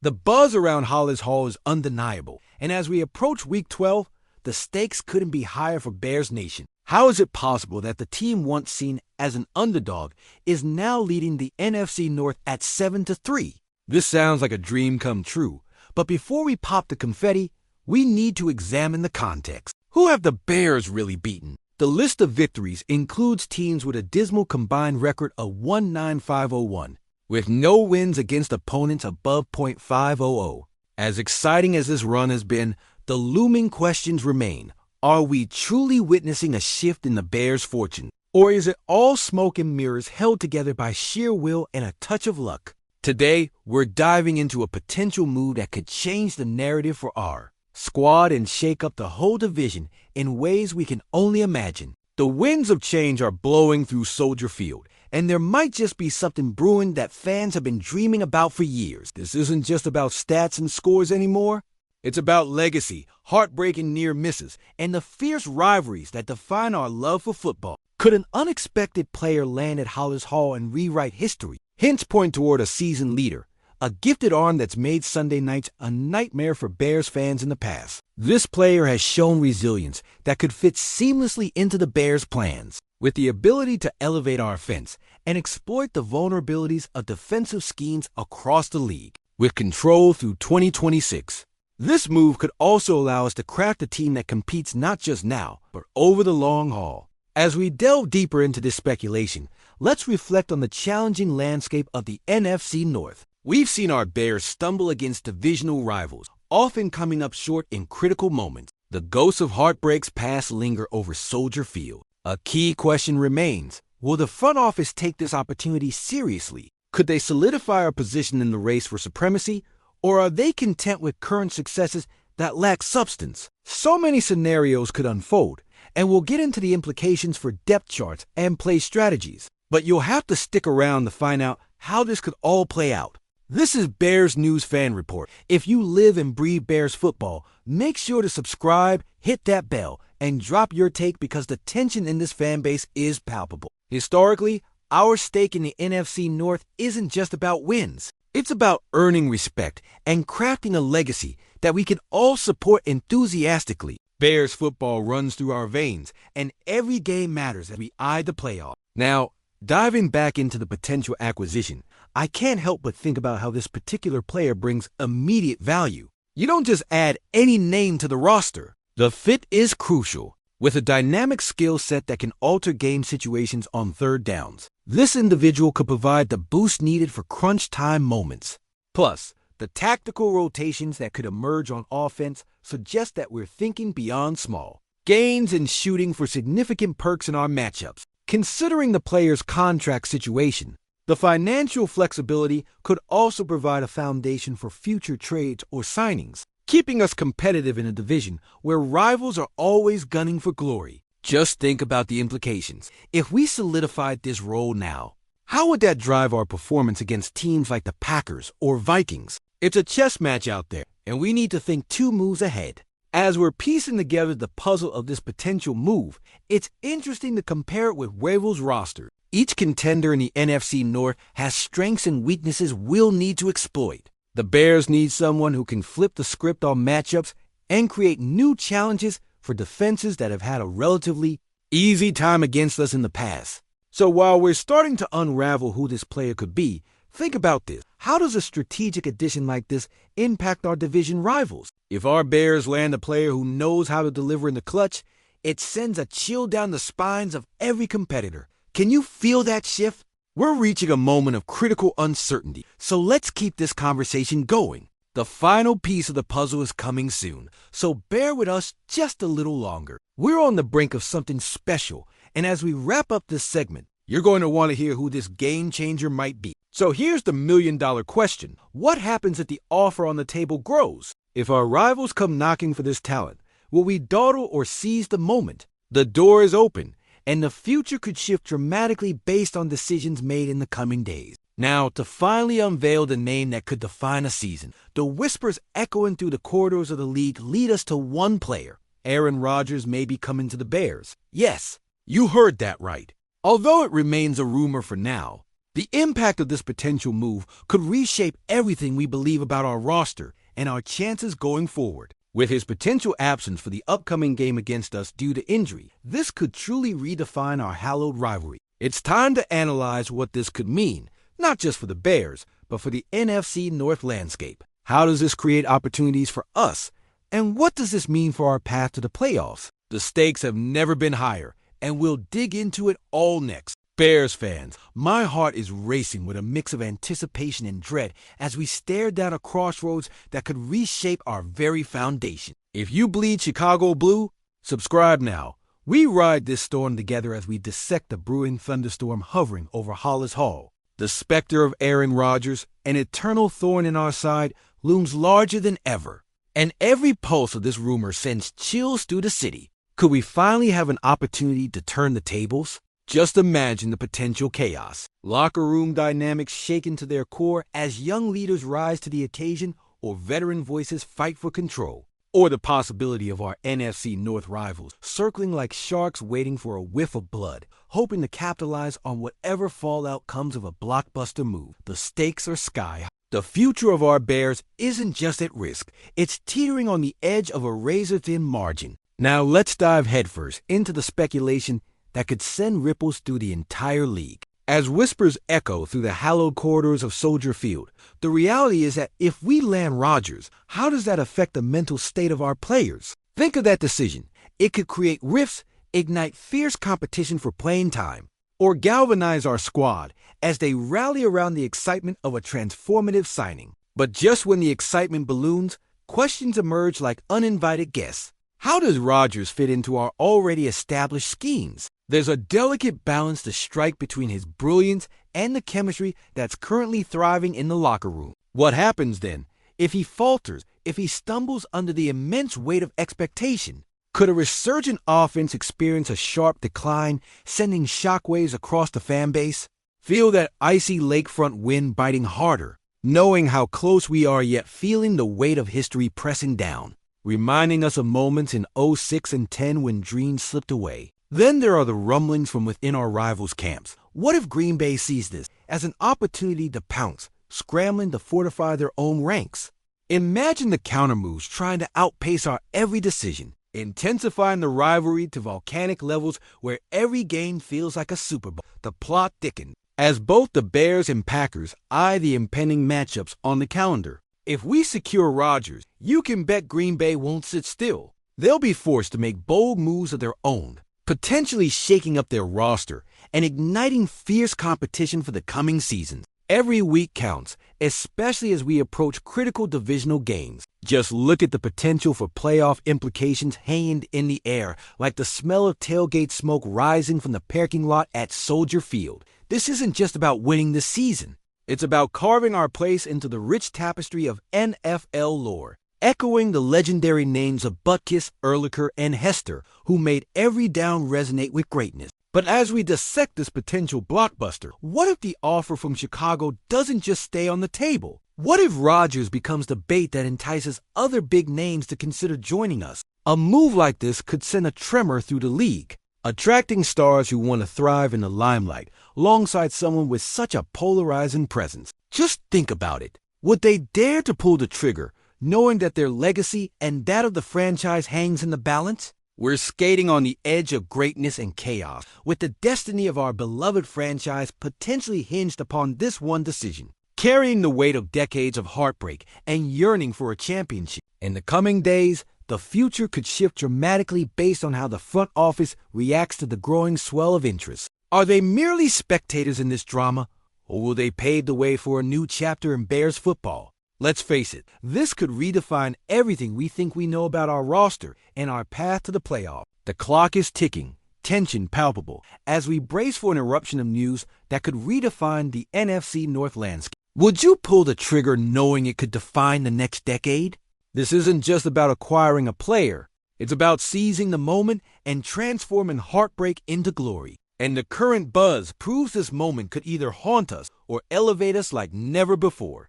The buzz around Hollis Hall is undeniable, and as we approach Week 12, the stakes couldn't be higher for Bears Nation. How is it possible that the team once seen as an underdog is now leading the NFC North at 7-3? This sounds like a dream come true, but before we pop the confetti, we need to examine the context. Who have the Bears really beaten? The list of victories includes teams with a dismal combined record of 19501, with no wins against opponents above .500. As exciting as this run has been, the looming questions remain. Are we truly witnessing a shift in the Bears' fortune? Or is it all smoke and mirrors held together by sheer will and a touch of luck? Today, we're diving into a potential move that could change the narrative for our squad and shake up the whole division in ways we can only imagine. The winds of change are blowing through Soldier Field, and there might just be something brewing that fans have been dreaming about for years. This isn't just about stats and scores anymore. It's about legacy, heartbreaking near misses, and the fierce rivalries that define our love for football. Could an unexpected player land at Hollis Hall and rewrite history? Hints point toward a seasoned leader, a gifted arm that's made Sunday nights a nightmare for Bears fans in the past. This player has shown resilience that could fit seamlessly into the Bears' plans, with the ability to elevate our offense and exploit the vulnerabilities of defensive schemes across the league, with control through 2026. This move could also allow us to craft a team that competes not just now, but over the long haul. As we delve deeper into this speculation, let's reflect on the challenging landscape of the NFC North. We've seen our Bears stumble against divisional rivals, often coming up short in critical moments. The ghosts of heartbreaks past linger over Soldier Field. A key question remains: will the front office take this opportunity seriously? Could they solidify our position in the race for supremacy, or are they content with current successes that lack substance? So many scenarios could unfold, and we'll get into the implications for depth charts and play strategies. But you'll have to stick around to find out how this could all play out. This is Bears News Fan Report. If you live and breathe Bears football, make sure to subscribe, hit that bell, and drop your take because the tension in this fan base is palpable. Historically, our stake in the NFC North isn't just about wins. It's about earning respect and crafting a legacy that we can all support enthusiastically. Bears football runs through our veins, and every game matters as we eye the playoffs. Now, diving back into the potential acquisition, I can't help but think about how this particular player brings immediate value. You don't just add any name to the roster. The fit is crucial. With a dynamic skill set that can alter game situations on third downs, this individual could provide the boost needed for crunch time moments. Plus, the tactical rotations that could emerge on offense suggest that we're thinking beyond small gains and shooting for significant perks in our matchups. Considering the player's contract situation, the financial flexibility could also provide a foundation for future trades or signings, keeping us competitive in a division where rivals are always gunning for glory. Just think about the implications. If we solidified this role now, how would that drive our performance against teams like the Packers or Vikings? It's a chess match out there, and we need to think 2 moves ahead. As we're piecing together the puzzle of this potential move, it's interesting to compare it with Ravels' roster. Each contender in the NFC North has strengths and weaknesses we'll need to exploit. The Bears need someone who can flip the script on matchups and create new challenges for defenses that have had a relatively easy time against us in the past. So while we're starting to unravel who this player could be, think about this. How does a strategic addition like this impact our division rivals? If our Bears land a player who knows how to deliver in the clutch, it sends a chill down the spines of every competitor. Can you feel that shift? We're reaching a moment of critical uncertainty, so let's keep this conversation going. The final piece of the puzzle is coming soon, so bear with us just a little longer. We're on the brink of something special, and as we wrap up this segment, you're going to want to hear who this game changer might be. So here's the million-dollar question. What happens if the offer on the table grows? If our rivals come knocking for this talent, will we dawdle or seize the moment? The door is open, and the future could shift dramatically based on decisions made in the coming days. Now, to finally unveil the name that could define a season, the whispers echoing through the corridors of the league lead us to one player. Aaron Rodgers may be coming to the Bears. Yes, you heard that right. Although it remains a rumor for now, The impact of this potential move could reshape everything we believe about our roster and our chances going forward. With his potential absence for the upcoming game against us due to injury, this could truly redefine our hallowed rivalry. It's time to analyze what this could mean, not just for the Bears, but for the NFC North landscape. How does this create opportunities for us? And what does this mean for our path to the playoffs? The stakes have never been higher, and we'll dig into it all next. Bears fans, my heart is racing with a mix of anticipation and dread as we stare down a crossroads that could reshape our very foundation. If you bleed Chicago blue, subscribe now. We ride this storm together as we dissect the brewing thunderstorm hovering over Hollis Hall. The specter of Aaron Rodgers, an eternal thorn in our side, looms larger than ever. And every pulse of this rumor sends chills through the city. Could we finally have an opportunity to turn the tables? Just imagine the potential chaos. Locker room dynamics shaken to their core as young leaders rise to the occasion or veteran voices fight for control. Or the possibility of our NFC North rivals circling like sharks waiting for a whiff of blood, hoping to capitalize on whatever fallout comes of a blockbuster move. The stakes are sky high. The future of our Bears isn't just at risk, it's teetering on the edge of a razor-thin margin. Now let's dive headfirst into the speculation that could send ripples through the entire league. As whispers echo through the hallowed corridors of Soldier Field, the reality is that if we land Rodgers, how does that affect the mental state of our players? Think of that decision. It could create rifts, ignite fierce competition for playing time, or galvanize our squad as they rally around the excitement of a transformative signing. But just when the excitement balloons, questions emerge like uninvited guests. How does Rodgers fit into our already established schemes? There's a delicate balance to strike between his brilliance and the chemistry that's currently thriving in the locker room. What happens then if he falters, if he stumbles under the immense weight of expectation? Could a resurgent offense experience a sharp decline, sending shockwaves across the fan base? Feel that icy lakefront wind biting harder, knowing how close we are yet feeling the weight of history pressing down, reminding us of moments in 06 and 10 when dreams slipped away. Then there are the rumblings from within our rivals' camps. What if Green Bay sees this as an opportunity to pounce, scrambling to fortify their own ranks? Imagine the countermoves trying to outpace our every decision, intensifying the rivalry to volcanic levels where every game feels like a Super Bowl. The plot thickens as both the Bears and Packers eye the impending matchups on the calendar. If we secure Rodgers, you can bet Green Bay won't sit still. They'll be forced to make bold moves of their own, potentially shaking up their roster and igniting fierce competition for the coming seasons. Every week counts, especially as we approach critical divisional games. Just look at the potential for playoff implications hanging in the air, like the smell of tailgate smoke rising from the parking lot at Soldier Field. This isn't just about winning this season. It's about carving our place into the rich tapestry of NFL lore, echoing the legendary names of Butkus, Urlacher, and Hester, who made every down resonate with greatness. But as we dissect this potential blockbuster, what if the offer from Chicago doesn't just stay on the table? What if Rodgers becomes the bait that entices other big names to consider joining us? A move like this could send a tremor through the league, attracting stars who want to thrive in the limelight, alongside someone with such a polarizing presence. Just think about it. Would they dare to pull the trigger, knowing that their legacy and that of the franchise hangs in the balance? We're skating on the edge of greatness and chaos, with the destiny of our beloved franchise potentially hinged upon this one decision, carrying the weight of decades of heartbreak and yearning for a championship. In the coming days, the future could shift dramatically based on how the front office reacts to the growing swell of interest. Are they merely spectators in this drama, or will they pave the way for a new chapter in Bears football? Let's face it, this could redefine everything we think we know about our roster and our path to the playoff. The clock is ticking, tension palpable, as we brace for an eruption of news that could redefine the NFC North landscape. Would you pull the trigger knowing it could define the next decade? This isn't just about acquiring a player. It's about seizing the moment and transforming heartbreak into glory. And the current buzz proves this moment could either haunt us or elevate us like never before.